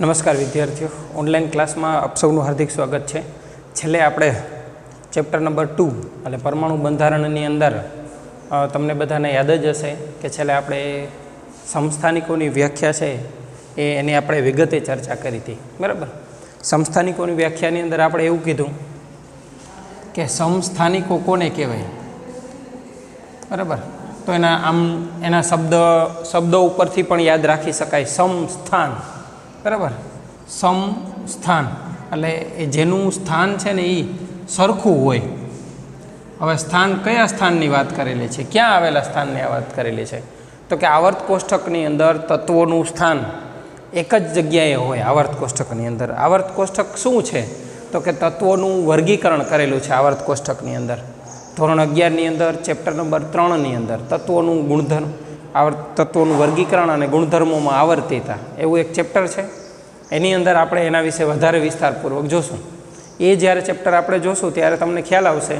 નમસ્કાર વિદ્યાર્થીઓ, ઓનલાઈન ક્લાસમાં આપ સૌનું હાર્દિક સ્વાગત છે. છેલ્લે આપણે ચેપ્ટર નંબર 2 એટલે પરમાણુ બંધારણની અંદર તમને બધાને યાદ જ હશે કે છેલ્લે આપણે સમસ્થાનિકોની વ્યાખ્યા છે એની આપણે વિગતે ચર્ચા કરી હતી. બરાબર. સમસ્થાનિકોની વ્યાખ્યાની અંદર આપણે એવું કીધું કે સમસ્થાનિકો કોને કહેવાય. બરાબર. તો એના શબ્દો ઉપરથી પણ યાદ રાખી શકાય. સમસ્થાન, બરાબર, સમસ્થાન એટલે એ જેનું સ્થાન છે ને એ સરખું હોય. હવે સ્થાન કયા સ્થાનની વાત કરેલી છે, ક્યાં આવેલા સ્થાનની વાત કરેલી છે? તો કે આવર્ત કોષ્ટકની અંદર તત્વોનું સ્થાન એક જ જગ્યાએ હોય. આવર્ત કોષ્ટકની અંદર આવર્ત કોષ્ટક શું છે? તો કે તત્વોનું વર્ગીકરણ કરેલું છે આવર્ત કોષ્ટકની અંદર. ધોરણ 11ની અંદર ચેપ્ટર નંબર 3ની અંદર તત્વોનું ગુણધર્મ તત્વોનું વર્ગીકરણ અને ગુણધર્મોમાં આવર્તિતા એવું એક ચેપ્ટર છે. એની અંદર આપણે એના વિશે વધારે વિસ્તારપૂર્વક જોશું. એ જ્યારે ચેપ્ટર આપણે જોશું ત્યારે તમને ખ્યાલ આવશે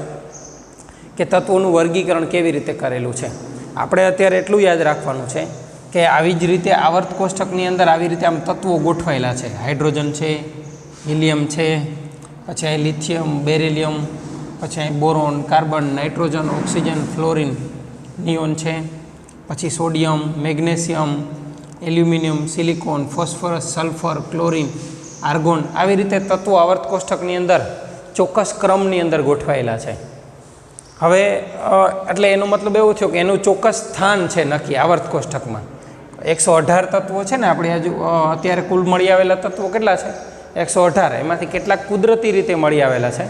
કે તત્વોનું વર્ગીકરણ કેવી રીતે કરેલું છે. આપણે અત્યારે એટલું યાદ રાખવાનું છે કે આવી જ રીતે આવર્ત કોષ્ટકની અંદર આવી રીતે આમ તત્વો ગોઠવાયેલા છે. હાઇડ્રોજન છે, હિલિયમ છે, પછી અહીં લિથિયમ, બેરિલિયમ, પછી અહીં boron, carbon, nitrogen, oxygen, fluorine, neon છે, પછી sodium, magnesium, aluminium, silicon, phosphorus, sulphur, chlorine, argon, આવી રીતે તત્વો આવર્ત કોષ્ટકની અંદર ચોક્કસ ક્રમની અંદર ગોઠવાયેલા છે. હવે એટલે એનો મતલબ એવું થયો કે એનું ચોક્કસ સ્થાન છે નક્કી આવર્ત કોષ્ટકમાં. 118 તત્વો છે ને આપણે હજુ અત્યારે કુલ મળી આવેલા તત્વો કેટલા છે? 118. એમાંથી કેટલાક કુદરતી રીતે મળી આવેલા છે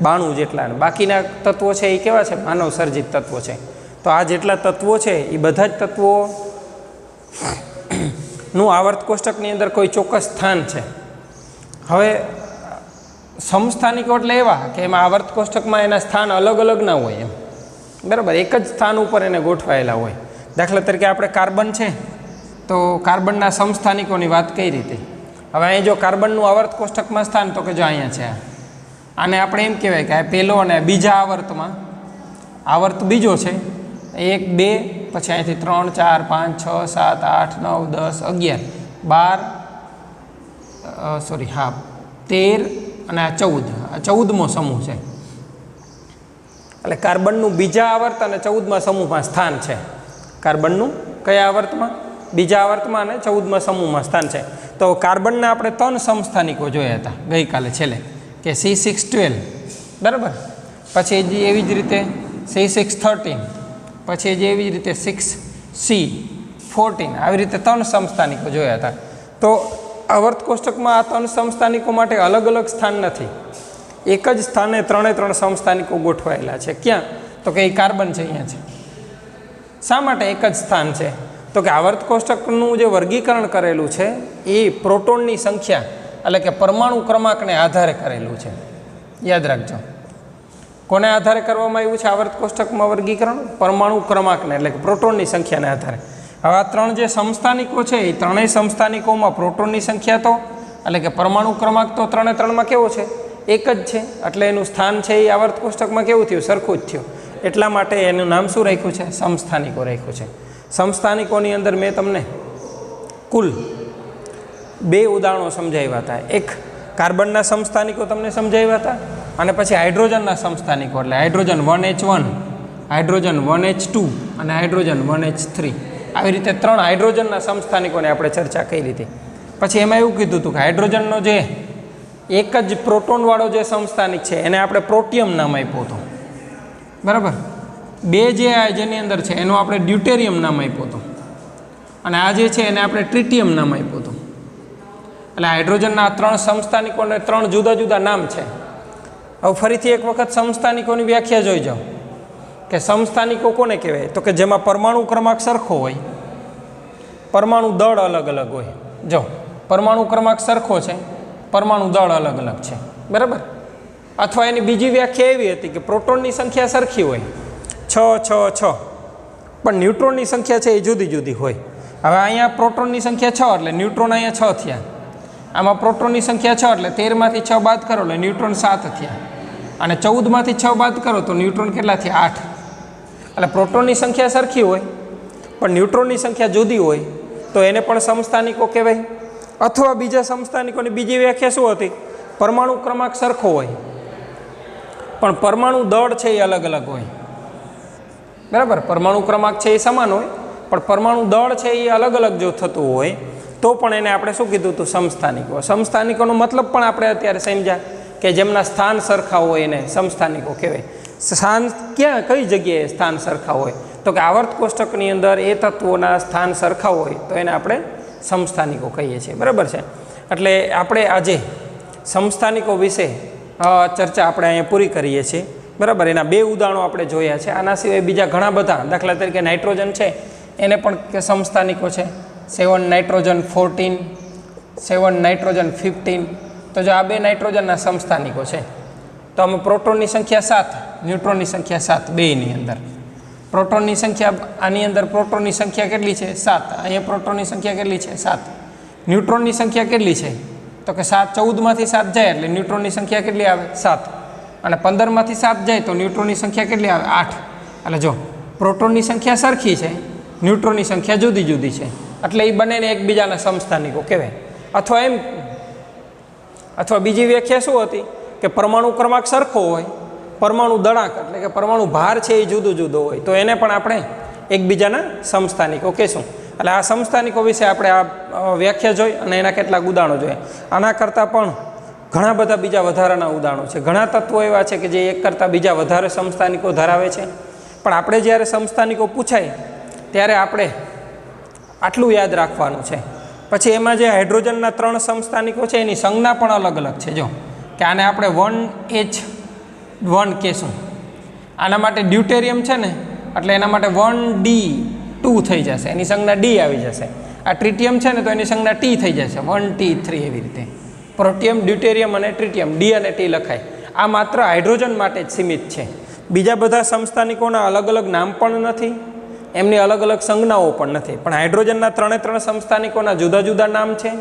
92 જેટલા, અને બાકીના તત્વો છે એ કેવા છે? માનવ સર્જિત તત્વો છે. તો આ જેટલા તત્વો છે એ બધા જ તત્વોનું આવર્ત કોષ્ટકની અંદર કોઈ ચોક્કસ સ્થાન છે. હવે સમસ્થાનિકો એટલે એવા કે એમાં આવર્ત કોષ્ટકમાં એના સ્થાન અલગ અલગ ના હોય એમ. બરાબર. એક જ સ્થાન ઉપર એને ગોઠવાયેલા હોય. દાખલા તરીકે આપણે કાર્બન છે તો કાર્બનના સમસ્થાનિકોની વાત કઈ રીતે? હવે અહીં જો કાર્બનનું આવર્ત કોષ્ટકમાં સ્થાન તો કે જો અહીંયા છે. આને આપણે એમ કહેવાય કે આ પહેલો અને બીજા આવર્તમાં આવર્ત બીજો છે 1, 2, પછી અહીંથી 3, 4, 5, 6, 7, 8, 9, 10, 11, 13 અને આ 14. આ 14મો સમૂહ છે. એટલે કાર્બનનું બીજા આવર્ત અને 14મા સમૂહમાં સ્થાન છે. કાર્બનનું કયા આવર્તમાં? બીજા આવર્તમાં અને 14મા સમૂહમાં સ્થાન છે. તો કાર્બનના આપણે 3 સમસ્થાનિકો જોયા હતા ગઈકાલે છેલ્લે કે C612, બરાબર, પછી એવી જ રીતે C613, પછી એવી જ રીતે 6C14, આવી રીતે 3 સમસ્થાનિકો જોયા હતા. તો આવર્ત કોષ્ટકમાં આ 3 સમસ્થાનિકો માટે અલગ અલગ સ્થાન નથી. એક જ સ્થાને 3 સમસ્થાનિકો ગોઠવાયેલા છે. ક્યાં? તો કે એ કાર્બન છે, અહીંયા છે. શા માટે એક જ સ્થાન છે? તો કે આવર્ત કોષ્ટકનું જે વર્ગીકરણ કરેલું છે એ પ્રોટોનની સંખ્યા એટલે કે પરમાણુ ક્રમાંકને આધારે કરેલું છે. યાદ રાખજો. કોને આધારે કરવામાં આવ્યું છે આવર્ત કોષ્ટકમાં વર્ગીકરણ? પરમાણુ ક્રમાંકને એટલે કે પ્રોટોનની સંખ્યાને આધારે. હવે આ 3 જે સમસ્થાનિકો છે એ ત્રણેય સમસ્થાનિકોમાં પ્રોટોનની સંખ્યા તો એટલે કે પરમાણુ ક્રમાંક તો 3માં કેવો છે? એક જ છે. એટલે એનું સ્થાન છે એ આવર્ત કોષ્ટકમાં કેવું થયું? સરખું જ થયું. એટલા માટે એનું નામ શું રાખ્યું છે? સમસ્થાનિકો રાખ્યું છે. સમસ્થાનિકોની અંદર મેં તમને કુલ 2 ઉદાહરણો સમજાવ્યા હતા. એક કાર્બનના સમસ્થાનિકો તમને સમજાવ્યા હતા, અને પછી હાઇડ્રોજનના સમસ્થાનિકો એટલે હાઇડ્રોજન 1H1, હાઇડ્રોજન 1H2 અને હાઇડ્રોજન 1H3. આવી રીતે 3 હાઇડ્રોજનના સમસ્થાનિકોને આપણે ચર્ચા કરી હતી. પછી એમાં એવું કીધું હતું કે હાઇડ્રોજનનો જે એક જ પ્રોટોનવાળો જે સમસ્થાનિક છે એને આપણે પ્રોટિયમ નામ આપ્યું હતું. બરાબર. 2 જેની અંદર છે એનું આપણે ડ્યુટેરિયમ નામ આપ્યું હતું, અને આ જે છે એને આપણે ટ્રિટિયમ નામ આપ્યું હતું. એટલે હાઇડ્રોજનના 3 સમસ્થાનિકોને 3 જુદા જુદા નામ છે. હવે ફરીથી એક વખત સમસ્થાનિકોની વ્યાખ્યા જોઈ જાઓ કે સમસ્થાનિકો કોને કહેવાય? તો કે જેમાં પરમાણુ ક્રમાંક સરખો હોય, પરમાણુ દળ અલગ અલગ હોય. જો પરમાણુ ક્રમાંક સરખો છે, પરમાણુ દળ અલગ અલગ છે. બરાબર. અથવા એની બીજી વ્યાખ્યા એવી હતી કે પ્રોટોનની સંખ્યા સરખી હોય 6, 6, 6, પણ ન્યુટ્રોનની સંખ્યા છે એ જુદી જુદી હોય. હવે અહીંયા પ્રોટોનની સંખ્યા 6 એટલે ન્યુટ્રોન અહીંયા 6 થયા. આમાં પ્રોટોનની સંખ્યા 6 એટલે 13માંથી 6 બાદ કરો એટલે ન્યુટ્રોન 7 થયા, અને 14માંથી 6 બાદ કરો તો ન્યુટ્રોન કેટલા થયા? 8. એટલે પ્રોટોનની સંખ્યા સરખી હોય પણ ન્યુટ્રોનની સંખ્યા જુદી હોય તો એને પણ સમસ્થાનિકો કહેવાય. અથવા બીજા સમસ્થાનિકોની બીજી વ્યાખ્યા શું હતી? પરમાણુ ક્રમાંક સરખો હોય પણ પરમાણુ દળ છે એ અલગ અલગ હોય, બરાબર? પરમાણુ ક્રમાંક છે એ સમાન હોય પણ પરમાણુ દળ છે એ અલગ અલગ જો થતું હોય તો પણ એને આપણે શું કીધું હતું? સમસ્થાનિકો. સમસ્થાનિકોનો મતલબ પણ આપણે અત્યારે સમજ્યા કે જેમના સ્થાન સરખા હોય એને સમસ્થાનિકો કહેવાય. સ્થાન ક્યાં, કઈ જગ્યાએ સ્થાન સરખા હોય? તો કે આવર્ત કોષ્ટકની અંદર એ તત્વોના સ્થાન સરખા હોય તો એને આપણે સમસ્થાનિકો કહીએ છીએ, બરાબર છે? એટલે આપણે આજે સમસ્થાનિકો વિશે ચર્ચા આપણે અહીંયા પૂરી કરીએ છીએ, બરાબર? એના 2 ઉદાહરણો આપણે જોયા છે. આના સિવાય બીજા ઘણા બધા, દાખલા તરીકે નાઇટ્રોજન છે એને પણ સમસ્થાનિકો છે. 7 નાઇટ્રોજન 14, 7 નાઇટ્રોજન 15. તો જો આ 2 નાઇટ્રોજનના સમસ્થાનિકો છે તો અમે પ્રોટોનની સંખ્યા 7, ન્યુટ્રોનની સંખ્યા 7, બેયની અંદર પ્રોટોનની સંખ્યા, આની અંદર પ્રોટોનની સંખ્યા કેટલી છે? 7. અહીંયા પ્રોટોનની સંખ્યા કેટલી છે? 7. ન્યુટ્રોનની સંખ્યા કેટલી છે? તો કે 7, 14માંથી 7 જાય એટલે ન્યુટ્રોનની સંખ્યા કેટલી આવે? 7. અને 15માંથી 7 જાય તો ન્યુટ્રોનની સંખ્યા કેટલી આવે? 8. એટલે જો પ્રોટોનની સંખ્યા સરખી છે, ન્યુટ્રોનની સંખ્યા જુદી જુદી છે, એટલે એ બંનેને એકબીજાના સમસ્થાનિકો કહેવાય. અથવા બીજી વ્યાખ્યા શું હતી કે પરમાણુ ક્રમાંક સરખો હોય, પરમાણુ દળાંક એટલે કે પરમાણુ ભાર છે એ જુદો જુદો હોય તો એને પણ આપણે એકબીજાના સમસ્થાનિકો કહેશું. એટલે આ સમસ્થાનિકો વિશે આપણે આ વ્યાખ્યા જોઈ અને એના કેટલાક ઉદાહરણો જોઈએ. આના કરતાં પણ ઘણા બધા બીજા વધારાના ઉદાહરણો છે. ઘણા તત્વો એવા છે કે જે એક કરતાં બીજા વધારે સમસ્થાનિકો ધરાવે છે, પણ આપણે જ્યારે સમસ્થાનિકો પૂછાય ત્યારે આપણે આટલું યાદ રાખવાનું છે. પછી એમાં જે હાઇડ્રોજનના 3 સમસ્થાનિકો છે એની સંજ્ઞા પણ અલગ અલગ છે. જો કે આને આપણે 1H1 કહેશું. આના માટે ડ્યુટેરિયમ છે ને એટલે એના માટે 1D2 થઈ જશે, એની સંજ્ઞા D આવી જશે. આ ટ્રિટિયમ છે ને તો એની સંજ્ઞા T થઈ જશે, 1T3 એવી રીતે. પ્રોટિયમ, ડ્યુટેરિયમ અને ટ્રિટિયમ D અને T લખાય. આ માત્ર હાઇડ્રોજન માટે જ સીમિત છે. બીજા બધા સમસ્થાનિકોના અલગ અલગ નામ પણ નથી, એમની અલગ અલગ સંજ્ઞાઓ પણ નથી, પણ હાઇડ્રોજનના 3 સમસ્થાનિકોના જુદા જુદા નામ છે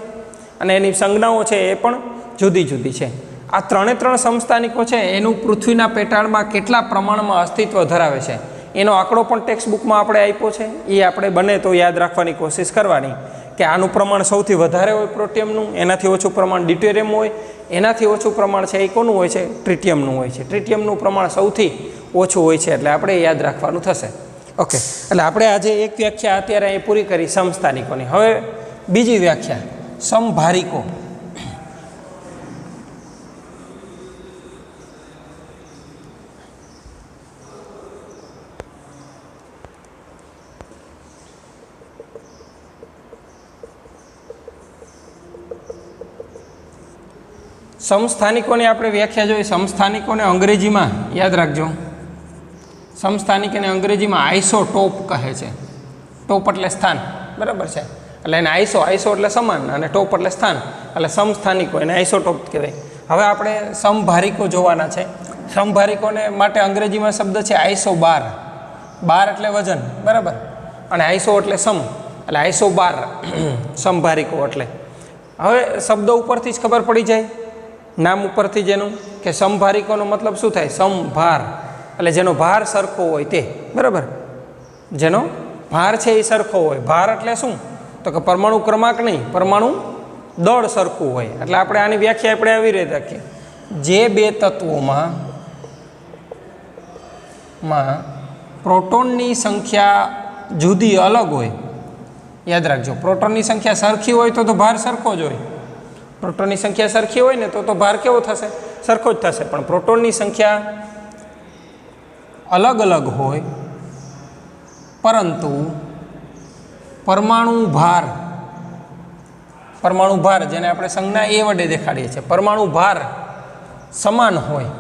અને એની સંજ્ઞાઓ છે એ પણ જુદી જુદી છે. આ 3 સમસ્થાનિકો છે એનું પૃથ્વીના પેટાળમાં કેટલા પ્રમાણમાં અસ્તિત્વ ધરાવે છે એનો આંકડો પણ ટેક્સ્ટ બુકમાં આપણે આપ્યો છે. એ આપણે બને તો યાદ રાખવાની કોશિશ કરવાની કે આનું પ્રમાણ સૌથી વધારે હોય પ્રોટિયમનું, એનાથી ઓછું પ્રમાણ ડ્યુટેરિયમ હોય, એનાથી ઓછું પ્રમાણ છે એ કોનું હોય છે? ટ્રિટિયમનું હોય છે. ટ્રિટિયમનું પ્રમાણ સૌથી ઓછું હોય છે એટલે આપણે યાદ રાખવાનું થશે. ઓકે, એટલે આપણે આજે એક વ્યાખ્યા અત્યારે અહીં પૂરી કરી સમસ્થાનિકોની. હવે બીજી વ્યાખ્યા સમભારિકો. સમસ્થાનિકોની આપણે વ્યાખ્યા જોઈ. સમસ્થાનિકોને અંગ્રેજીમાં યાદ રાખજો, સમસ્થાનિકોને અંગ્રેજીમાં આઇસોટોપ કહે છે. ટોપ એટલે સ્થાન, બરાબર છે? એટલે એને આઈસો એટલે સમાન અને ટોપ એટલે સ્થાન, એટલે સમસ્થાનિકો એને આઇસોટોપ કહેવાય. હવે આપણે સમભારિકો જોવાના છે. સમભારિકોને માટે અંગ્રેજીમાં શબ્દ છે આઇસોબાર. બાર એટલે વજન, બરાબર? અને આઈસો એટલે સમ, એટલે આઇસોબાર સમભારિકો એટલે. હવે શબ્દ ઉપરથી જ ખબર પડી જાય, નામ ઉપરથી જેનું કે સમભારિકોનો મતલબ શું થાય? સમભાર એટલે જેનો ભાર સરખો હોય તે, બરાબર? જેનો ભાર છે એ સરખો હોય. ભાર એટલે શું? તો કે પરમાણુ ક્રમાંક નહીં, પરમાણુ દળ સરખું હોય. એટલે આપણે આની વ્યાખ્યા આપણે આવી રીતે રાખીએ, જે 2 તત્વોમાં પ્રોટોનની સંખ્યા જુદી અલગ હોય, યાદ રાખજો, પ્રોટોનની સંખ્યા સરખી હોય તો ભાર સરખો જ હોય. પ્રોટોનની સંખ્યા સરખી હોય ને તો ભાર કેવો થશે? સરખો જ થશે. પણ પ્રોટોનની સંખ્યા અલગ અલગ હોય પરંતુ પરમાણુ ભાર જેને આપણે સંજ્ઞા એ વડે દેખાડીએ છીએ, પરમાણુ ભાર સમાન હોય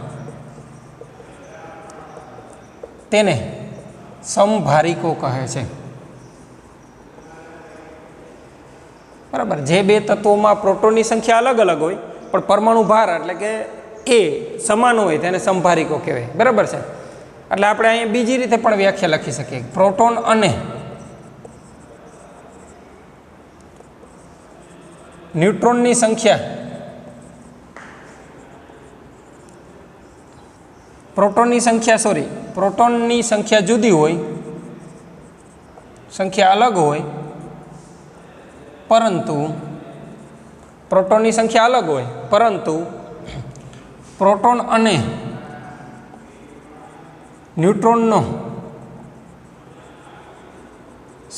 તેને સમભારિકો કહે છે, બરાબર? જે 2 તત્વોમાં પ્રોટોનની સંખ્યા અલગ અલગ હોય પણ પરમાણુ ભાર એટલે કે એ સમાન હોય તેને સમભારિકો કહેવાય, બરાબર છે? એટલે આપણે અહીંયા બીજી રીતે પણ વ્યાખ્યા લખી શકીએ, પ્રોટોન અને ન્યુટ્રોનની સંખ્યા, પ્રોટોનની સંખ્યા જુદી હોય, સંખ્યા અલગ હોય, પરંતુ પ્રોટોનની સંખ્યા અલગ હોય પરંતુ પ્રોટોન અને ન્યુટ્રોનનો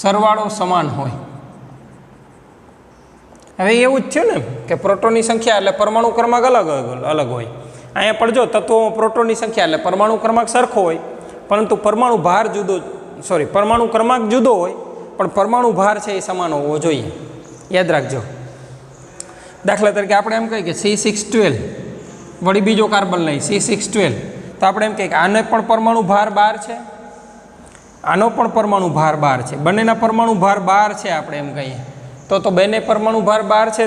સરવાળો સમાન હોય. હવે એવું જ છે ને કે પ્રોટોનની સંખ્યા એટલે પરમાણુ ક્રમાંક અલગ હોય. અહીંયા પણ જો તત્વોમાં પ્રોટોનની સંખ્યા એટલે પરમાણુ ક્રમાંક સરખો હોય પરંતુ પરમાણુ ભાર પરમાણુ ક્રમાંક જુદો હોય પણ પરમાણુ ભાર છે એ સમાન હોવો જોઈએ. યાદ રાખજો. દાખલા તરીકે આપણે એમ કહીએ કે C612 વળી બીજો કાર્બન લઈ C612 તો આપણે એમ કહીએ કે આને પણ પરમાણુ ભાર 12 છે, આનો પણ પરમાણુ ભાર 12 છે, બંનેના પરમાણુ ભાર 12 છે આપણે એમ કહીએ તો બંને પરમાણુ ભાર 12 છે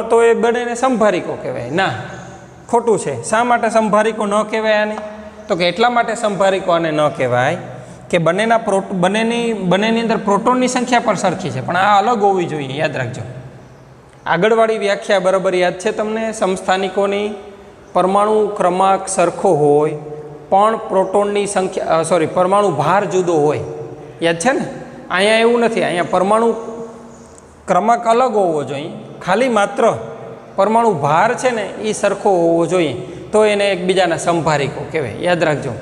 તો એ બંનેને સમભારિકો કહેવાય. ના, ખોટું છે. શા માટે સમભારિકો ન કહેવાય આને? તો કે એટલા માટે સમભારિકો આને ન કહેવાય કે બંનેની અંદર પ્રોટોનની સંખ્યા પણ સરખી છે પણ આ અલગ હોવી જોઈએ. યાદ રાખજો. આગળવાળી વ્યાખ્યા બરાબર યાદ છે તમને? સમસ્થાનિકોની પરમાણુ ક્રમાંક સરખો હોય પણ પ્રોટોનની સંખ્યા પરમાણુ ભાર જુદો હોય. યાદ છે ને? અહીંયા એવું નથી. અહીંયા પરમાણુ ક્રમાંક અલગ હોવો જોઈએ, ખાલી માત્ર પરમાણુ ભાર છે ને એ સરખો હોવો જોઈએ તો એને એકબીજાના સમભારિકો કહેવાય. યાદ રાખજો.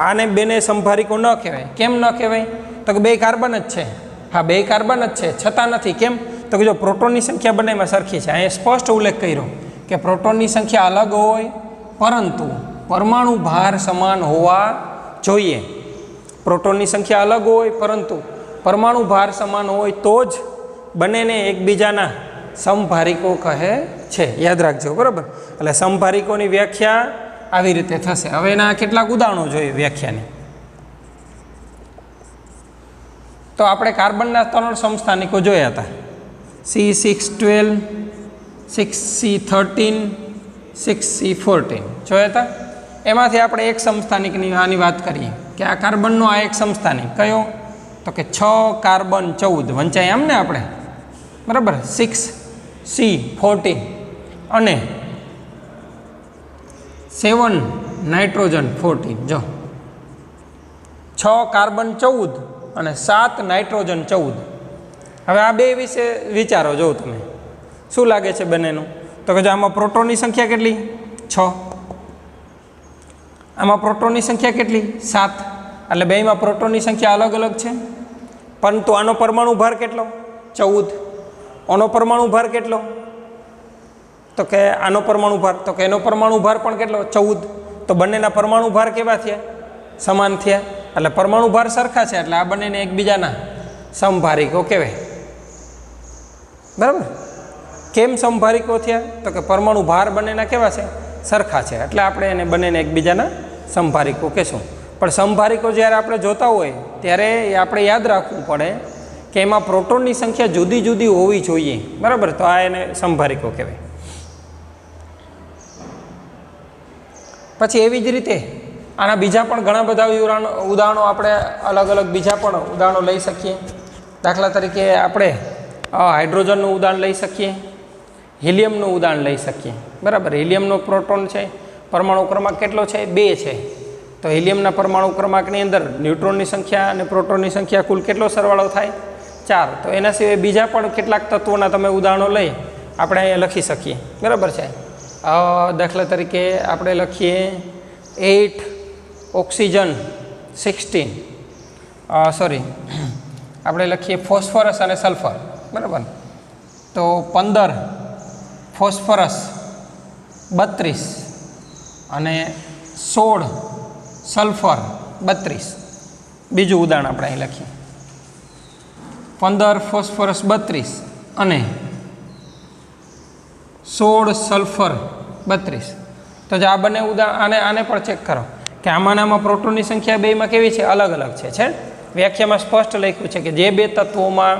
આને બેને સમભારિકો ન કહેવાય. કેમ ન કહેવાય? તો કે બે કાર્બન જ છે. હા, બે કાર્બન જ છે છતાં નથી. કેમ? તો કે જો પ્રોટોનની સંખ્યા બંનેમાં સરખી છે. અહીંયા સ્પષ્ટ ઉલ્લેખ કર્યો કે પ્રોટોનની સંખ્યા અલગ હોય પરંતુ પરમાણુ ભાર સમાન હોવા જોઈએ. પ્રોટોનની સંખ્યા અલગ હોય પરંતુ પરમાણુ ભાર સમાન હોય તો જ બંનેને એકબીજાના સમભારિકો કહે છે. યાદ રાખજો. બરાબર? એટલે સમભારિકોની વ્યાખ્યા આવી રીતે થશે. હવે એના કેટલાક ઉદાહરણો જોઈએ વ્યાખ્યાની. તો આપણે કાર્બનના 3 સમસ્થાનિકો જોયા હતા. C612, 6C13, 6C14 જોયા હતા. એમાંથી આપણે એક સમસ્થાનિકની આની વાત કરીએ કે આ કાર્બનનો આ એક સમસ્થાનિક કયો? તો કે 6 કાર્બન 14 વંચાય આમ ને આપણે. બરાબર? 6C14 અને 7 નાઇટ્રોજન 14. જો 6 કાર્બન 14 અને 7 નાઇટ્રોજન 14. હવે આ બે વિશે વિચારો. જો તમે શું લાગે છે બંનેનું? તો કે જો આમાં પ્રોટોનની સંખ્યા કેટલી? 6. આમાં પ્રોટોનની સંખ્યા કેટલી? 7. એટલે બેમાં પ્રોટોનની સંખ્યા અલગ અલગ છે પરંતુ આનો પરમાણુ ભાર કેટલો? 14. આનો પરમાણુ ભાર કેટલો? તો કે આનો પરમાણુ ભાર, તો કે એનો પરમાણુ ભાર પણ કેટલો? 14. તો બંનેના પરમાણુ ભાર કેવા થયા? સમાન થયા. એટલે પરમાણુ ભાર સરખા છે એટલે આ બંનેને એકબીજાના સમભારિકો કહેવાય. બરાબર? કેમ સમભારિકો થયા? તો કે પરમાણુ ભાર બંનેના કેવા છે? સરખા છે એટલે આપણે એને બંનેને એકબીજાના સમભારિકો કહેશું. પણ સમભારિકો જ્યારે આપણે જોતા હોય ત્યારે આપણે યાદ રાખવું પડે કે એમાં પ્રોટોનની સંખ્યા જુદી જુદી હોવી જોઈએ. બરાબર? તો આ એને સમભારિકો કહેવાય. પછી એવી જ રીતે આના બીજા પણ ઘણા બધા ઉદાહરણો આપણે અલગ અલગ બીજા પણ ઉદાહરણો લઈ શકીએ. દાખલા તરીકે આપણે હાઇડ્રોજનનું ઉદાહરણ લઈ શકીએ, હિલિયમનું ઉદાહરણ લઈ શકીએ. બરાબર? હિલિયમનો પ્રોટોન છે પરમાણુ ક્રમાંક કેટલો છે? 2 છે. તો હિલિયમના પરમાણુ ક્રમાંકની અંદર ન્યુટ્રોનની સંખ્યા અને પ્રોટોનની સંખ્યા કુલ કેટલો સરવાળો થાય? 4. તો એના સિવાય બીજા પણ કેટલાક તત્વોના તમે ઉદાહરણો લઈ આપણે અહીંયા લખી શકીએ. બરાબર છે? દાખલા તરીકે આપણે લખીએ 8 ઓક્સિજન 16 આપણે લખીએ ફોસ્ફરસ અને સલ્ફર. બરાબર? તો 15 ફોસ્ફરસ 32 અને 16 સલ્ફર 32. બીજું ઉદાહરણ આપણે અહીં લખીએ 15 ફોસ્ફરસ 32 અને 16 સલ્ફર 32. તો જો આ બંને ઉદાહરણ આને પણ ચેક કરો કે આમાં પ્રોટોનની સંખ્યા બેમાં કેવી છે? અલગ અલગ છે. વ્યાખ્યામાં સ્પષ્ટ લખ્યું છે કે જે બે તત્વોમાં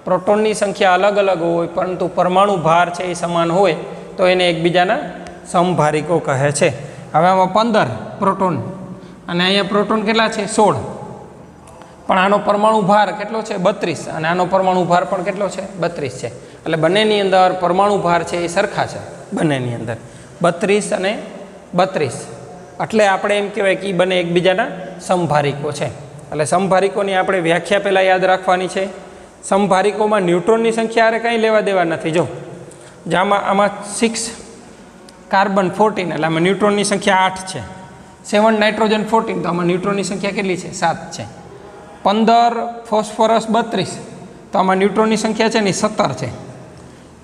પ્રોટોનની સંખ્યા અલગ અલગ હોય પરંતુ પરમાણુ ભાર છે એ સમાન હોય તો એને એકબીજાના સમભારિકો કહે છે. હવે આમાં 15 પ્રોટોન અને અહીંયા પ્રોટોન કેટલા છે? 16. પણ આનો પરમાણુ ભાર કેટલો છે? 32 અને આનો પરમાણુ ભાર પણ કેટલો છે? 32 છે. એટલે બંનેની અંદર પરમાણુ ભાર છે એ સરખા છે. બંનેની અંદર 32 અને 32. એટલે આપણે એમ કહેવાય કે એ બંને એકબીજાના સમભારિકો છે. એટલે સમભારિકોની આપણે વ્યાખ્યા પહેલાં યાદ રાખવાની છે. સમભારિકોમાં ન્યુટ્રોનની સંખ્યા હારે કંઈ લેવા દેવા નથી. જો આમાં 6 કાર્બન 14 એટલે આમાં ન્યુટ્રોનની સંખ્યા 8 છે. 7 નાઇટ્રોજન 14 તો આમાં ન્યુટ્રોનની સંખ્યા કેટલી છે? 7 છે. 15 ફોસ્ફરસ 32 તો આમાં ન્યુટ્રોનની સંખ્યા છે ને 17 છે.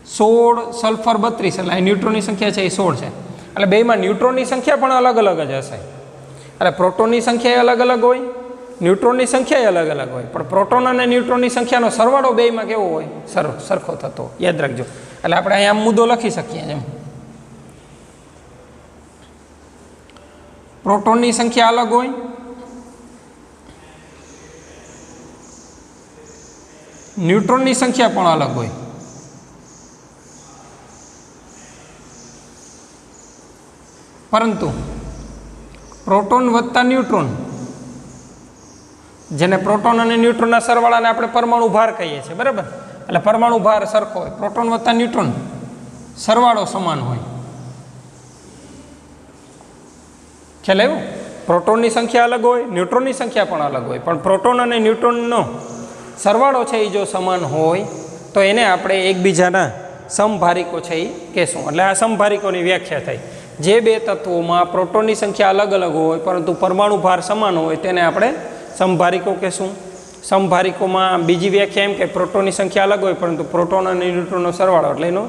16 સલ્ફર 32 એટલે ન્યુટ્રોનની સંખ્યા છે એ 16 છે. એટલે બેમાં ન્યુટ્રોનની સંખ્યા પણ અલગ અલગ જ હશે. એટલે પ્રોટોનની સંખ્યા અલગ અલગ હોય, ન્યુટ્રોનની સંખ્યા અલગ અલગ હોય, પણ પ્રોટોન અને ન્યુટ્રોનની સંખ્યાનો સરવાળો બેમાં કેવો હોય? સરખો થતો. યાદ રાખજો. એટલે આપણે અહીંયા મુદ્દો લખી શકીએ. એમ પ્રોટોનની સંખ્યા અલગ હોય, ન્યુટ્રોનની સંખ્યા પણ અલગ હોય. પરંતુ પ્રોટોન વત્તા ન્યુટ્રોન, જેને પ્રોટોન અને ન્યુટ્રોનના સરવાળાને આપણે પરમાણુ ભાર કહીએ છીએ, બરાબર? એટલે પરમાણુ ભાર સરખો હોય. પ્રોટોન વત્તા ન્યુટ્રોન સરવાળો સમાન હોય. ખ્યાલ આવ્યો? પ્રોટોનની સંખ્યા અલગ હોય, ન્યુટ્રોનની સંખ્યા પણ અલગ હોય, પણ પ્રોટોન અને ન્યુટ્રોનનો સરવાળો છે એ જો સમાન હોય તો એને આપણે એકબીજાના સમભારિકો છે એ કહેશું. એટલે આ સમભારિકોની વ્યાખ્યા થઈ. જે બે તત્વોમાં પ્રોટોનની સંખ્યા અલગ અલગ હોય પરંતુ પરમાણુ ભાર સમાન હોય તેને આપણે સમભારિકો કહેશું. સમભારિકોમાં બીજી વ્યાખ્યા એમ કે પ્રોટોનની સંખ્યા અલગ હોય પરંતુ પ્રોટોન અને ન્યુટ્રોનનો સરવાળો એટલે એનો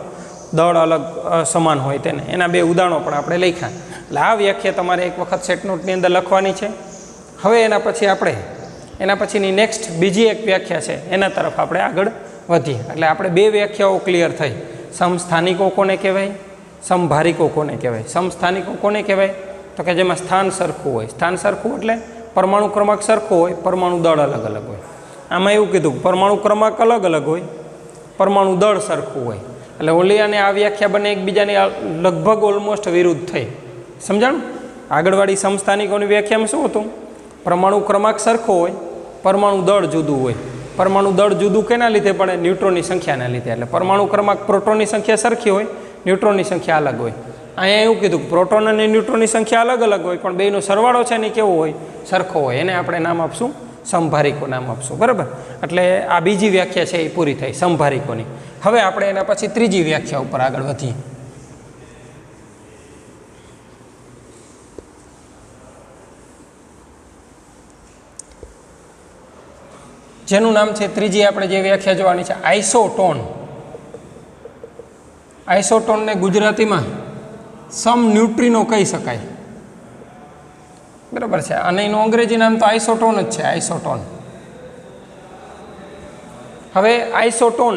દળ અલગ સમાન હોય તેને. એના બે ઉદાહરણો પણ આપણે લખ્યા. એટલે આ વ્યાખ્યા તમારે એક વખત સેટ નોટની અંદર લખવાની છે. હવે એના પછીની નેક્સ્ટ બીજી એક વ્યાખ્યા છે એના તરફ આપણે આગળ વધીએ. એટલે આપણે બે વ્યાખ્યાઓ ક્લિયર થઈ. સમસ્થાનિકો કોને કહેવાય, સમભારિકો કોને કહેવાય. સમસ્થાનિકો કોને કહેવાય? તો કે જેમાં સ્થાન સરખું હોય. સ્થાન સરખું એટલે પરમાણુ ક્રમાંક સરખો હોય, પરમાણુ દળ અલગ અલગ હોય. આમાં એવું કીધું પરમાણુ ક્રમાંક અલગ અલગ હોય, પરમાણુ દળ સરખું હોય. એટલે ઓલી અને આ વ્યાખ્યા બંને એકબીજાની લગભગ ઓલમોસ્ટ વિરુદ્ધ થઈ. સમજાણું? આગળવાળી સમસ્થાનિકોની વ્યાખ્યામાં શું હતું? પરમાણુ ક્રમાંક સરખો હોય, પરમાણુ દળ જુદું હોય. પરમાણુ દળ જુદું કેના લીધે પડે? ન્યુટ્રોનની સંખ્યાના લીધે. એટલે પરમાણુ ક્રમાંક પ્રોટોનની સંખ્યા સરખી હોય, ન્યુટ્રોનની સંખ્યા અલગ હોય. અહીંયા એવું કીધું પ્રોટોન અને ન્યુટ્રોનની સંખ્યા અલગ અલગ હોય પણ બેનો સરવાળો છે ને કેવો હોય? સરખો હોય. એને આપણે નામ આપશું સમભારિકો નામ આપશું. બરાબર? એટલે આ બીજી વ્યાખ્યા છે એ પૂરી થઈ સમભારિકોની. હવે આપણે એના પછી ત્રીજી વ્યાખ્યા ઉપર આગળ વધીએ. જેનું નામ છે ત્રીજી આપણે જે વ્યાખ્યા જોવાની છે આઇસોટોન. આઇસોટોનને ગુજરાતીમાં સમન્યુટ્રિનો કહી શકાય. બરાબર છે? અને એનું અંગ્રેજી નામ તો આઇસોટોન જ છે. આઇસોટોન. હવે આઇસોટોન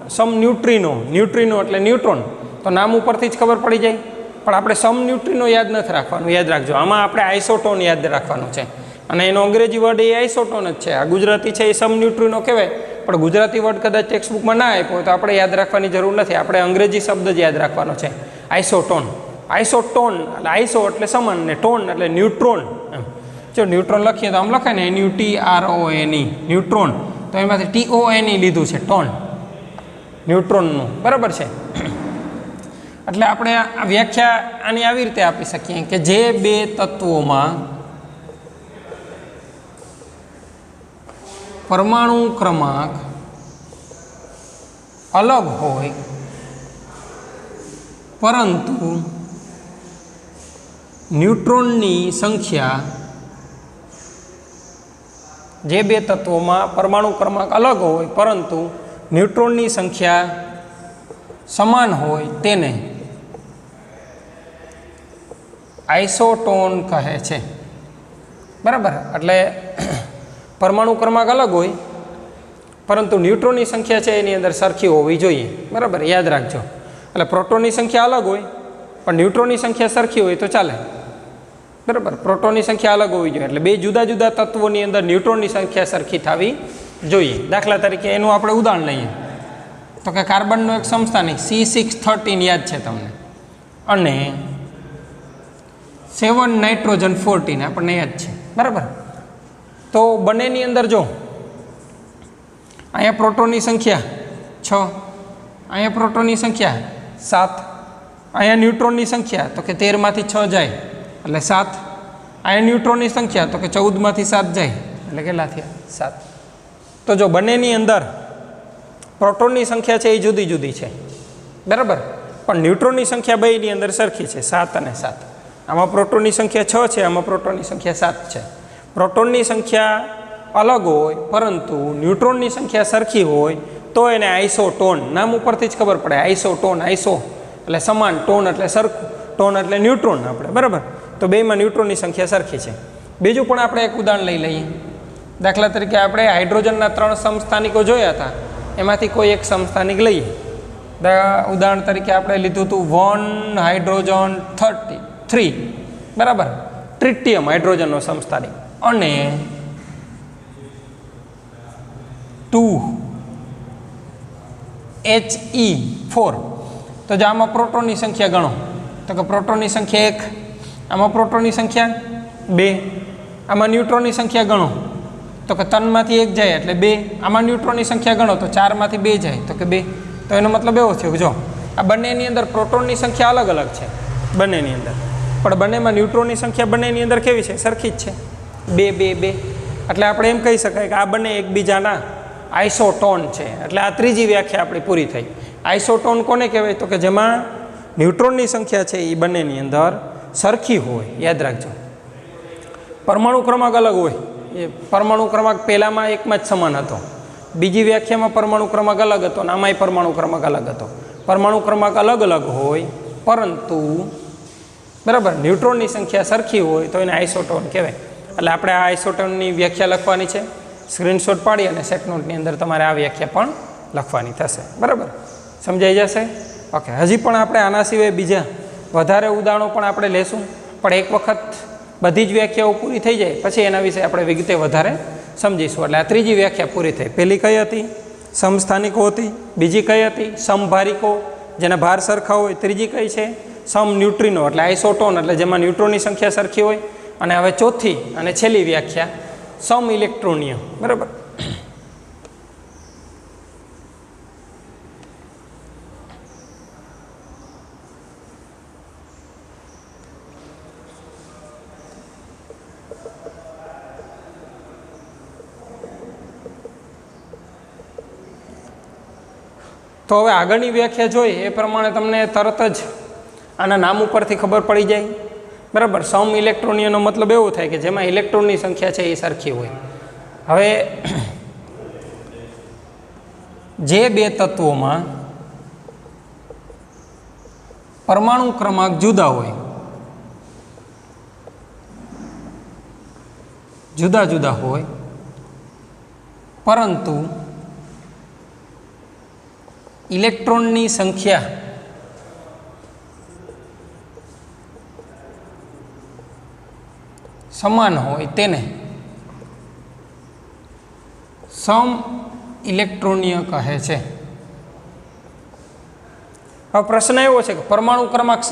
સમન્યુટ્રિનો, ન્યુટ્રિનો એટલે ન્યુટ્રોન તો નામ ઉપરથી જ ખબર પડી જાય. પણ આપણે સમન્યુટ્રિનો યાદ નથી રાખવાનું. યાદ રાખજો, આમાં આપણે આઇસોટોન યાદ રાખવાનું છે. અને એનો અંગ્રેજી વર્ડ એ આઇસોટોન જ છે. આ ગુજરાતી છે એ સમન્યુટ્રિનો કહેવાય, પણ ગુજરાતી વર્ડ કદાચ ટેક્સ્ટબુકમાં ના આપ્યો તો આપણે યાદ રાખવાની જરૂર નથી. આપણે અંગ્રેજી શબ્દ જ યાદ રાખવાનો છે, આઇસોટોન. આઇસોટોન એટલે આઇસો એટલે સમાન ને ટોન એટલે ન્યુટ્રોન. જો ન્યુટ્રોન લખીએ તો આમ લખાય ને NUTRON, ન્યુટ્રોન. તો એમાંથી TON લીધું છે, ટોન, ન્યુટ્રોનનું. બરાબર છે? એટલે આપણે આ વ્યાખ્યા આની આવી રીતે આપી શકીએ કે જે બે તત્વોમાં પરમાણુ ક્રમાંક અલગ હોય પરંતુ ન્યુટ્રોનની સંખ્યા, જે બે તત્વોમાં પરમાણુ ક્રમાંક અલગ હોય પરંતુ ન્યુટ્રોનની સંખ્યા સમાન હોય તેને આઇસોટોન કહે છે. બરાબર? એટલે પરમાણુ ક્રમાંક અલગ હોય પરંતુ ન્યુટ્રોનની સંખ્યા છે એની અંદર સરખી હોવી જોઈએ. બરાબર? યાદ રાખજો. એટલે પ્રોટોનની સંખ્યા અલગ હોય પણ ન્યુટ્રોનની સંખ્યા સરખી હોય તો ચાલે. બરાબર? પ્રોટોનની સંખ્યા અલગ હોવી જોઈએ. એટલે બે જુદા જુદા તત્વોની અંદર ન્યુટ્રોનની સંખ્યા સરખી થવી જોઈએ. દાખલા તરીકે એનું આપણે ઉદાહરણ લઈએ તો કે કાર્બનનો એક સમસ્થાનિક C613 યાદ છે તમને, અને 7 નાઇટ્રોજન 14 આપણને યાદ છે. બરાબર? તો બંનેની અંદર જો અહીંયા પ્રોટોનની સંખ્યા 6, અહીંયા પ્રોટોનની સંખ્યા 7, અહીંયા ન્યુટ્રોનની સંખ્યા તો કે 13 માંથી 6 જાય એટલે 7, અહીંયા ન્યુટ્રોનની સંખ્યા તો કે 14 માંથી 7 જાય એટલે કેટલા થયા? 7. તો જો બંનેની અંદર પ્રોટોનની સંખ્યા છે એ જુદી જુદી છે, બરાબર, પણ ન્યુટ્રોનની સંખ્યા બેયની અંદર સરખી છે, 7 અને 7. આમાં પ્રોટોનની સંખ્યા 6 છે, આમાં પ્રોટોનની સંખ્યા 7 છે. પ્રોટોનની સંખ્યા અલગ હોય પરંતુ ન્યુટ્રોનની સંખ્યા સરખી હોય તો એને આઇસોટોન, નામ ઉપરથી જ ખબર પડે, આઇસોટોન, આઇસો એટલે સમાન, ટોન એટલે સરખું, ટોન એટલે ન્યુટ્રોન આપણે, બરાબર. તો બેમાં ન્યુટ્રોનની સંખ્યા સરખી છે. બીજું પણ આપણે એક ઉદાહરણ લઈ લઈએ. દાખલા તરીકે આપણે હાઇડ્રોજનના 3 સમસ્થાનિકો જોયા હતા, એમાંથી કોઈ એક સમસ્થાનિક લઈએ. ઉદાહરણ તરીકે આપણે લીધું હતું 1 હાઇડ્રોજન 3, બરાબર, ટ્રિટિયમ હાઇડ્રોજનનો સમસ્થાનિક, અને 2 He4. તો જો આમાં પ્રોટોનની સંખ્યા ગણો તો કે પ્રોટોનની સંખ્યા 1, આમાં પ્રોટોનની સંખ્યા 2, આમાં ન્યુટ્રોનની સંખ્યા ગણો તો કે 3માંથી 1 જાય એટલે 2, આમાં ન્યુટ્રોનની સંખ્યા ગણો તો 4માંથી 2 જાય તો કે 2. તો એનો મતલબ એવો થયો કે જો આ બંનેની અંદર પ્રોટોનની સંખ્યા અલગ અલગ છે બંનેની અંદર, પણ બંનેમાં ન્યુટ્રોનની સંખ્યા બંનેની અંદર કેવી છે? સરખી જ છે, 2, 2, 2. એટલે આપણે એમ કહી શકાય કે આ બંને એકબીજાના આઇસોટોન છે. એટલે આ ત્રીજી વ્યાખ્યા આપણી પૂરી થઈ. આઇસોટોન કોને કહેવાય? તો કે જેમાં ન્યુટ્રોનની સંખ્યા છે એ બંનેની અંદર સરખી હોય. યાદ રાખજો, પરમાણુ ક્રમાંક અલગ હોય. એ પરમાણુ ક્રમાંક પહેલામાં એકમાં જ સમાન હતો, બીજી વ્યાખ્યામાં પરમાણુ ક્રમાંક અલગ હતો અને આમાંય પરમાણુ ક્રમાંક અલગ હતો. પરમાણુ ક્રમાંક અલગ અલગ હોય પરંતુ બરાબર ન્યુટ્રોનની સંખ્યા સરખી હોય તો એને આઇસોટોન કહેવાય. એટલે આપણે આ આઇસોટોનની વ્યાખ્યા લખવાની છે. સ્ક્રીનશોટ પાડી અને સેટ નોટની અંદર તમારે આ વ્યાખ્યા પણ લખવાની થશે, બરાબર, સમજાઈ જશે? ઓકે. હજી પણ આપણે આના સિવાય બીજા વધારે ઉદાહરણો પણ આપણે લેશું, પણ એક વખત બધી જ વ્યાખ્યાઓ પૂરી થઈ જાય પછી એના વિશે આપણે વિગતે વધારે સમજીશું. એટલે આ ત્રીજી વ્યાખ્યા પૂરી થઈ. પહેલી કઈ હતી? સમસ્થાનિકો હતી. બીજી કઈ હતી? સમભારિકો, જેના ભાર સરખા હોય. ત્રીજી કઈ છે? સમ ન્યુટ્રિનો એટલે આઇસોટોન, એટલે જેમાં ન્યુટ્રોનની સંખ્યા સરખી હોય. અને હવે ચોથી અને છેલ્લી વ્યાખ્યા સમ ઇલેક્ટ્રોનિયમ, બરાબર. તો હવે આગળની વ્યાખ્યા જોઈ એ પ્રમાણે તમને તરત જ આના નામ ઉપરથી ખબર પડી જાય, બરાબર. સમ ઇલેક્ટ્રોનિયમનો મતલબ એવો થાય કે જેમાં ઇલેક્ટ્રોનની સંખ્યા છે એ સરખી હોય. હવે જે બે તત્વોમાં પરમાણુ ક્રમાંક જુદા હોય, જુદા જુદા હોય, પરંતુ ઇલેક્ટ્રોનની સંખ્યા સમાન હોય તેને સમ ઇલેક્ટ્રોનિય કહે છે. હવે પ્રશ્ન એવો છે કે પરમાણુ ક્રમાંક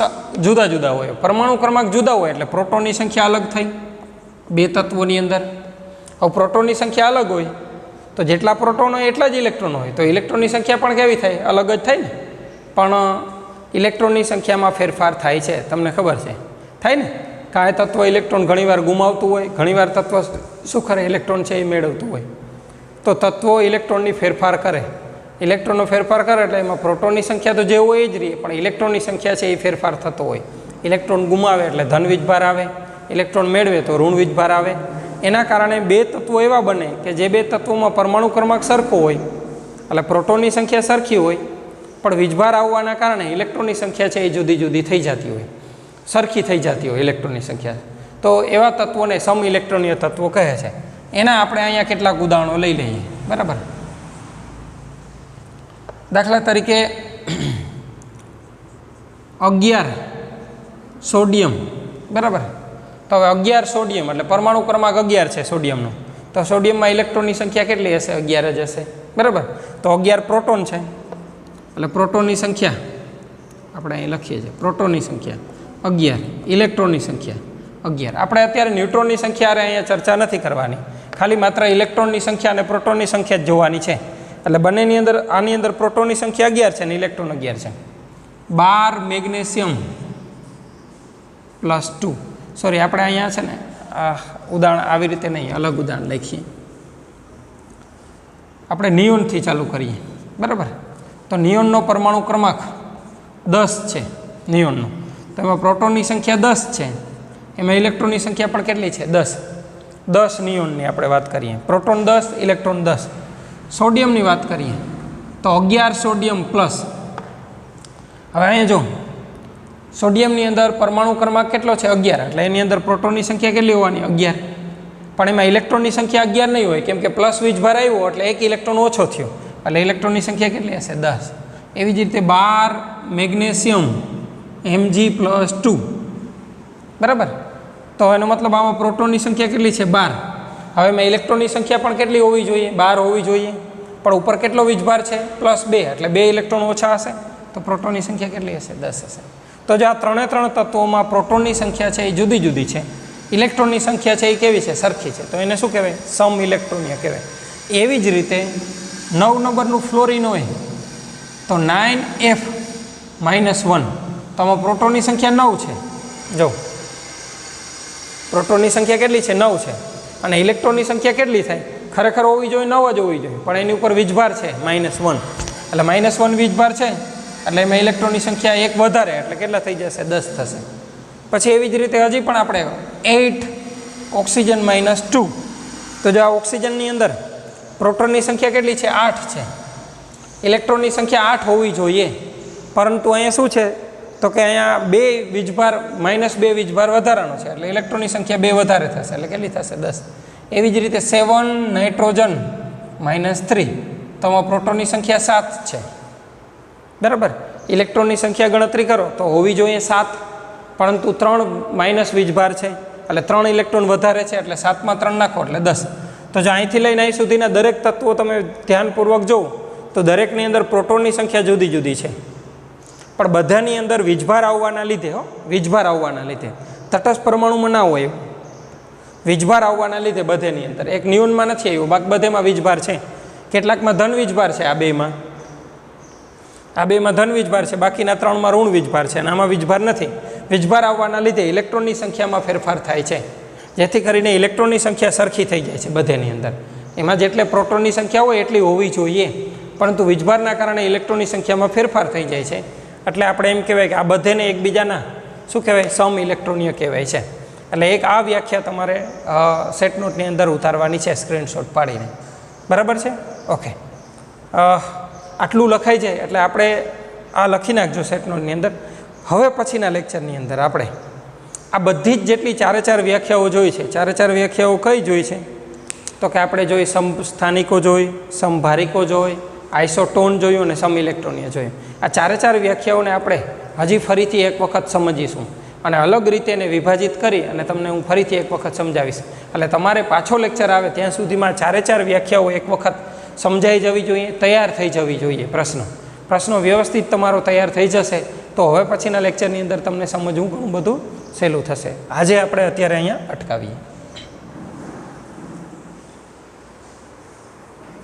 જુદા જુદા હોય, પરમાણુ ક્રમાંક જુદા હોય એટલે પ્રોટોનની સંખ્યા અલગ થઈ બે તત્વોની અંદર. હવે પ્રોટોનની સંખ્યા અલગ હોય તો જેટલા પ્રોટોન હોય એટલા જ ઇલેક્ટ્રોન હોય, તો ઇલેક્ટ્રોનની સંખ્યા પણ કેવી થાય? અલગ જ થાય ને. પણ ઇલેક્ટ્રોનની સંખ્યામાં ફેરફાર થાય છે, તમને ખબર છે, થાય ને. કાંઈ તત્વ ઇલેક્ટ્રોન ઘણીવાર ગુમાવતું હોય, ઘણીવાર તત્વ શું કરે? ઇલેક્ટ્રોન છે એ મેળવતું હોય. તો તત્વો ઇલેક્ટ્રોનની ફેરફાર કરે, ઇલેક્ટ્રોનનો ફેરફાર કરે એટલે એમાં પ્રોટોનની સંખ્યા તો જે હોય એ જ રહે, પણ ઇલેક્ટ્રોનની સંખ્યા છે એ ફેરફાર થતો હોય. ઇલેક્ટ્રોન ગુમાવે એટલે ધન વીજભાર આવે, ઇલેક્ટ્રોન મેળવે તો ઋણ વીજભાર આવે. એના કારણે બે તત્વો એવા બને કે જે બે તત્વોમાં પરમાણુ ક્રમાંક સરખો હોય એટલે પ્રોટોનની સંખ્યા સરખી હોય, પણ વીજભાર આવવાના કારણે ઇલેક્ટ્રોનની સંખ્યા છે એ જુદી જુદી થઈ જતી હોય, સરખી થઈ જતી હોય ઇલેક્ટ્રોનની સંખ્યા. તો એવા તત્વોને સમ ઇલેક્ટ્રોનિય તત્વો કહે છે. એના આપણે અહીંયા કેટલાક ઉદાહરણો લઈ લઈએ, બરાબર. દાખલા તરીકે 11 સોડિયમ, બરાબર. તો હવે 11 સોડિયમ એટલે પરમાણુ ક્રમાંક 11 છે સોડિયમનો, તો સોડિયમમાં ઇલેક્ટ્રોનની સંખ્યા કેટલી હશે? 11 જ હશે, બરાબર. તો 11 પ્રોટોન છે એટલે પ્રોટોનની સંખ્યા આપણે અહીં લખીએ છીએ, પ્રોટોનની સંખ્યા 11, ઇલેક્ટ્રોનની સંખ્યા 11. આપણે અત્યારે ન્યુટ્રોનની સંખ્યા અહીંયા ચર્ચા નથી કરવાની, ખાલી માત્ર ઇલેક્ટ્રોનની સંખ્યા અને પ્રોટોનની સંખ્યા જ જોવાની છે. એટલે બંનેની અંદર આની અંદર પ્રોટોનની સંખ્યા 11 છે અને ઇલેક્ટ્રોન 11 છે. 12 મેગ્નેશિયમ +2. સોરી, આપણે અહીંયા છે ને ઉદાહરણ આવી રીતે નહીં, અલગ ઉદાહરણ લખીએ. આપણે નિયોનથી ચાલુ કરીએ. બરાબર. તો નિયોનનો પરમાણુ ક્રમાંક 10 છે નિયોનનો, તો એમાં પ્રોટોનની સંખ્યા 10 છે, એમાં ઇલેક્ટ્રોનની સંખ્યા પણ કેટલી છે 10 નિયોનની આપણે વાત કરીએ. Proton 10 electron 10. સોડિયમની વાત કરીએ તો 11 સોડિયમ પ્લસ. હવે અહીંયા જો સોડિયમની અંદર પરમાણુ ક્રમાંક કેટલો છે 11, એટલે એની અંદર પ્રોટોનની સંખ્યા કેટલી હોવાની 11, પણ એમાં ઇલેક્ટ્રોનની સંખ્યા 11 નહીં હોય, કેમ કે પ્લસ વીજભાર આવ્યો એટલે એક ઇલેક્ટ્રોન ઓછો થયો, એટલે ઇલેક્ટ્રોનની સંખ્યા કેટલી હશે 10. એવી જ રીતે 12 મેગ્નેશિયમ Mg+2, બરાબર. તો એનો મતલબ આમાં પ્રોટોનની સંખ્યા કેટલી છે 12. હવે એમાં ઇલેક્ટ્રોનની સંખ્યા પણ કેટલી હોવી જોઈએ 12 હોવી જોઈએ, પણ ઉપર કેટલો વીજભાર છે +2, એટલે 2 ઇલેક્ટ્રોન ઓછા હશે, તો પ્રોટોનની સંખ્યા કેટલી હશે 10 હશે. તો જે આ ત્રણે ત્રણ તત્વોમાં પ્રોટોનની સંખ્યા છે એ જુદી જુદી છે, ઇલેક્ટ્રોનની સંખ્યા છે એ કેવી છે સરખી છે, તો એને શું કહેવાય સમ ઇલેક્ટ્રોનિય કહેવાય. એવી જ રીતે 9 નંબરનું ફ્લોરિન હોય તો 9F-1, તો આમાં પ્રોટોનની સંખ્યા 9 છે. જો પ્રોટોનની સંખ્યા કેટલી છે 9 છે, અને ઇલેક્ટ્રોનની સંખ્યા કેટલી થાય ખરેખર હોવી જોઈએ 9 જ હોવી જોઈએ, પણ એની ઉપર વીજભાર છે -1, એટલે -1 વીજભાર છે એટલે એમાં ઇલેક્ટ્રોનની સંખ્યા 1 વધારે, એટલે કેટલા થઈ જશે 10 થશે. પછી એવી જ રીતે હજી પણ આપણે 8 ઓક્સિજન -2, તો જો આ ઓક્સિજનની અંદર પ્રોટોનની સંખ્યા કેટલી છે 8 છે, ઇલેક્ટ્રોનની સંખ્યા 8 હોવી જોઈએ, પરંતુ અહીંયા શું છે તો કે અહીંયા 2 વીજભાર -2 વીજભાર વધારાનો છે, એટલે ઇલેક્ટ્રોનની સંખ્યા 2 વધારે થશે, એટલે કેટલી થશે 10. એવી જ રીતે 7 નાઇટ્રોજન -3, તો આમાં પ્રોટોનની સંખ્યા 7 છે, બરાબર. ઇલેક્ટ્રોનની સંખ્યા ગણતરી કરો તો હોવી જોઈએ 7, પરંતુ 3 માઇનસ વીજભાર છે, એટલે 3 ઇલેક્ટ્રોન વધારે છે, એટલે 7માં 3 નાખો એટલે 10. તો જો અહીંથી લઈને અહીં સુધીના દરેક તત્વો તમે ધ્યાનપૂર્વક જુઓ તો દરેકની અંદર પ્રોટોનની સંખ્યા જુદી જુદી છે, પણ બધાની અંદર વીજભાર આવવાના લીધે વીજભાર આવવાના લીધે તટસ્થ પરમાણુમાં ના હોય એવું વીજભાર આવવાના લીધે બધેની અંદર એક નિયોનમાં નથી આવ્યું, બાકી બધેમાં વીજભાર છે. કેટલાકમાં ધન વીજભાર છે, આ બેમાં ધન વીજભાર છે, બાકીના 3માં ઋણ વીજભાર છે, અને આમાં વીજભાર નથી. વીજભાર આવવાના લીધે ઇલેક્ટ્રોનની સંખ્યામાં ફેરફાર થાય છે, જેથી કરીને ઇલેક્ટ્રોનની સંખ્યા સરખી થઈ જાય છે બધેની અંદર. એમાં જેટલે પ્રોટોનની સંખ્યા હોય એટલી હોવી જોઈએ, પરંતુ વીજભારના કારણે ઇલેક્ટ્રોનની સંખ્યામાં ફેરફાર થઈ જાય છે, એટલે આપણે એમ કહેવાય કે આ બધેને એકબીજાના શું કહેવાય સમ ઇલેક્ટ્રોનિય કહેવાય છે. એટલે એક આ વ્યાખ્યા તમારે સેટ નોટની અંદર ઉતારવાની છે સ્ક્રીનશોટ પાડીને, બરાબર છે. ઓકે, આટલું લખાઈ જાય એટલે આપણે આ લખી નાખજો સેટ નોટની અંદર. હવે પછીના લેક્ચરની અંદર આપણે આ બધી જ જેટલી 4 વ્યાખ્યાઓ જોઈ છે, 4 વ્યાખ્યાઓ કઈ જોઈ છે તો કે આપણે જોઈ સમસ્થાનિકો જોઈ, સમભારિકો જોઈ, આઇસોટોન જોયું અને સમ ઇલેક્ટ્રોનિય જોયું. આ 4 વ્યાખ્યાઓને આપણે હજી ફરીથી એક વખત સમજીશું અને અલગ રીતે એને વિભાજિત કરી અને તમને હું ફરીથી એક વખત સમજાવીશ. એટલે તમારે પાછો લેક્ચર આવે ત્યાં સુધીમાં 4 વ્યાખ્યાઓ એક વખત સમજાઈ જવી જોઈએ, તૈયાર થઈ જવી જોઈએ. પ્રશ્નો વ્યવસ્થિત તમારો તૈયાર થઈ જશે તો હવે પછીના લેક્ચરની અંદર તમને સમજવું ઘણું બધું સહેલું થશે. આજે આપણે અત્યારે અહીંયા અટકાવીએ.